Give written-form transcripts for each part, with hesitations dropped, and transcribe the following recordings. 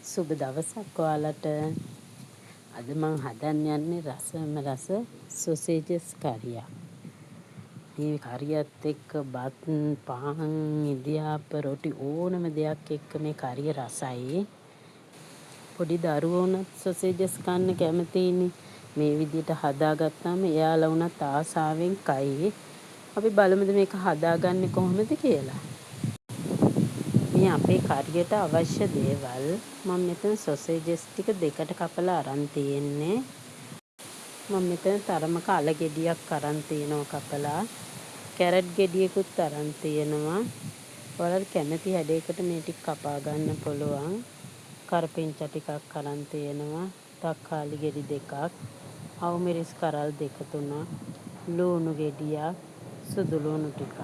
සුබ දවසක් ඔයාලට. අද මං හදන්න යන්නේ රස සොසේජස් කරියක්. මේ කරියත් එක්ක බත් පාන් ඉදියාප රොටි ඕනම දෙයක් එක්ක මේ කරිය රසයි. පොඩි දරුවෝ උනත් සොසේජස් කන්න කැමතිනේ. මේ විදිහට හදාගත්තාම එයාලා උනත් ආසාවෙන් කයි. අපි බලමුද මේක හදාගන්නේ කොහොමද කියලා. මේ අපේ කරියට අවශ්‍ය දේවල් මම මෙතන සොසේජස් ටික දෙකට කපලා අරන් තියෙන්නේ. මම මෙතන තරමක අල ගෙඩියක් අරන් තියෙනවා කපලා. කැරට් ගෙඩියකුත් අරන් තියෙනවා. ඔයාලට කැමති හැඩයකට මේ ටික කපා ගන්න පුළුවන්. කරපිංචා ටිකක් අරන් තියෙනවා. තක්කාලි ගෙඩි දෙකක්. අවුමිරිස් කරල් දෙක තුනක්. ලුණු ගෙඩියක්. සුදු ලුණු ටිකක්.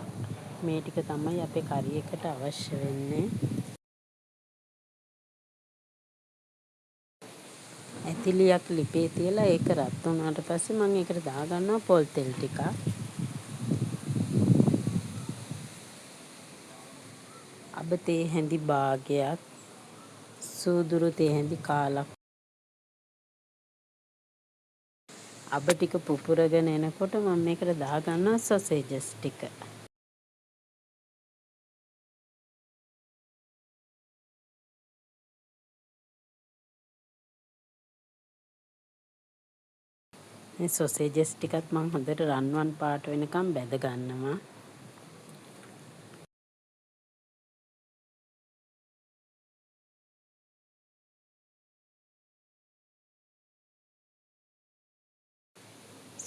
මේ ටික තමයි අපේ කරියකට අවශ්‍ය වෙන්නේ. ඇතිලියක් ලිපේ තියලා ඒක රත් වුණාට පස්සේ මම ඒකට දාගන්නවා පොල් තෙල් ටිකක්. අබ තේ හැඳි භාගයක්. සූදුරු තේ හැඳි කාලක්. අබ ටික පුපුරගෙන එනකොට මම මේකට දාගන්නවා සොසේජස් ටික. මේ සොසේජස් ටිකත් මම හොඳට රන්වන් පාට වෙනකම් බැද ගන්නවා.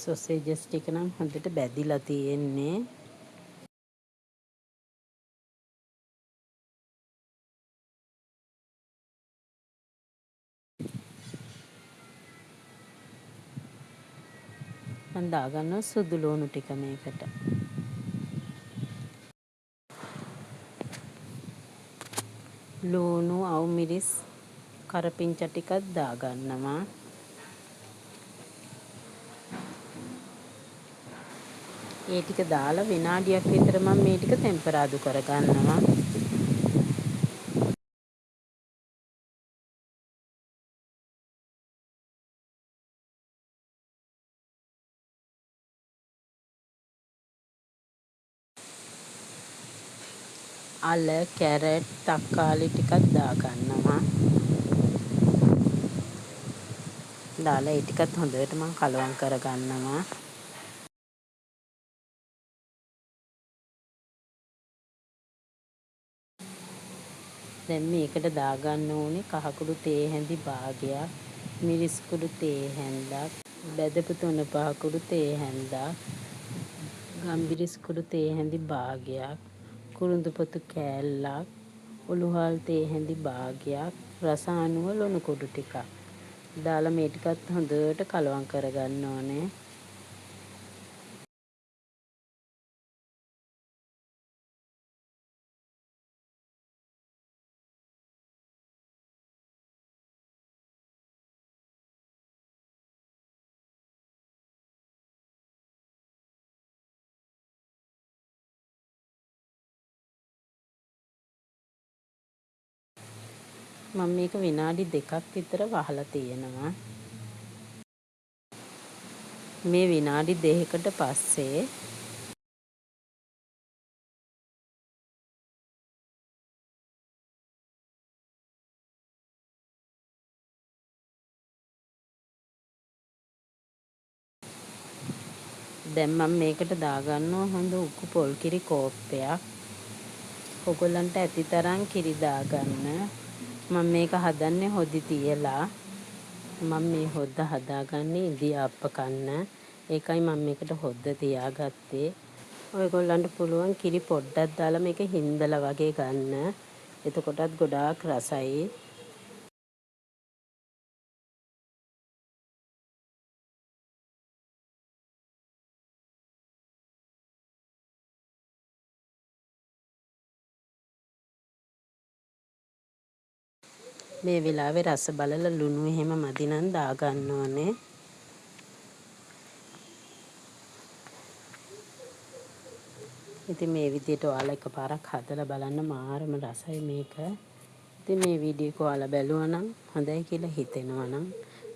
සොසේජස් ටික නම් හොඳට බැදිලා තියෙන්නේ. මම දාගන්නවා සුදු ලුණු ටික මේකට. ලුණු අවුමිරිස් කරපිංචා ටිකක් දාගන්නවා. ඒ ටික දාලා විනාඩියක් විතර මම මේ ටික ටෙම්පරාදු කරගන්නවා. අල කැරට් තක්කාලි ටිකක් දාගන්නවා. දාලා ඒ ටිකත් හොඳට මම කලවම් කරගන්නවා. දැන් මේකට දාගන්න ඕනේ කහකුඩු තේ හැඳි භාගයක්, මිරිස් කුඩු තේ හැන්දක්, බැදපු තුනපහ කුඩු තේ හැන්දක්, ගම්මිරිස් කුඩු තේ හැඳි භාගයක්, කුරුඳු පොතු කෑල්ලක්, උළුහල් තේ හැඳි භාගයක්, රස අනුව ලුණු කුඩු ටිකක්. දාලා මේ ටිකත් හොඳට කලවම් කරගන්න ඕනේ. මම මේක විනාඩි 2ක් විතර වහලා තියෙනවා. මේ විනාඩි 2කට පස්සේ දැන් මම මේකට දාගන්නවා හොඳ උකු පොල් කිරි කෝප්පයක්. ඔයගොල්ලන්ට ඇති තරම් කිරි දාගන්න. මම මේක හදන්නේ හොදි තියලා. මම මේ හොද්ද හදාගන්නේ ඉදියාප්ප කන්න. ඒකයි මම මේකට හොද්ද තියාගත්තේ. ඔයගොල්ලන්ට පුළුවන් කිරි පොඩ්ඩක් දාලා මේක හින්දලා වගේ ගන්න. එතකොටත් ගොඩාක් රසයි. මේ වෙලාවේ රස බලලා ලුණු එහෙම මදි නම් දාගන්න ඕනේ. ඉතින් මේ විදිහට ඔයාලා එකපාරක් හදලා බලන්න මාරම රසයි මේක. ඉතින් මේ වීඩියෝ එක ඔයාලා බැලුවා නම් හොඳයි කියලා හිතෙනවා නම්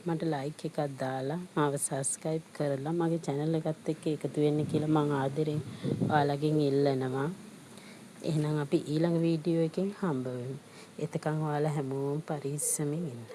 මට ලයික් එකක් දාලා මාව සබ්ස්ක්‍රයිබ් කරලා මගේ channel එකත් එක්ක එකතු වෙන්න කියලා මම ආදරෙන් ඔයාලගෙන් ඉල්ලනවා. එහෙනම් අපි ඊළඟ වීඩියෝ එකෙන් හම්බ වෙමු. එතකන් ඔයාලා හැමෝම පරිස්සමෙන් ඉන්න.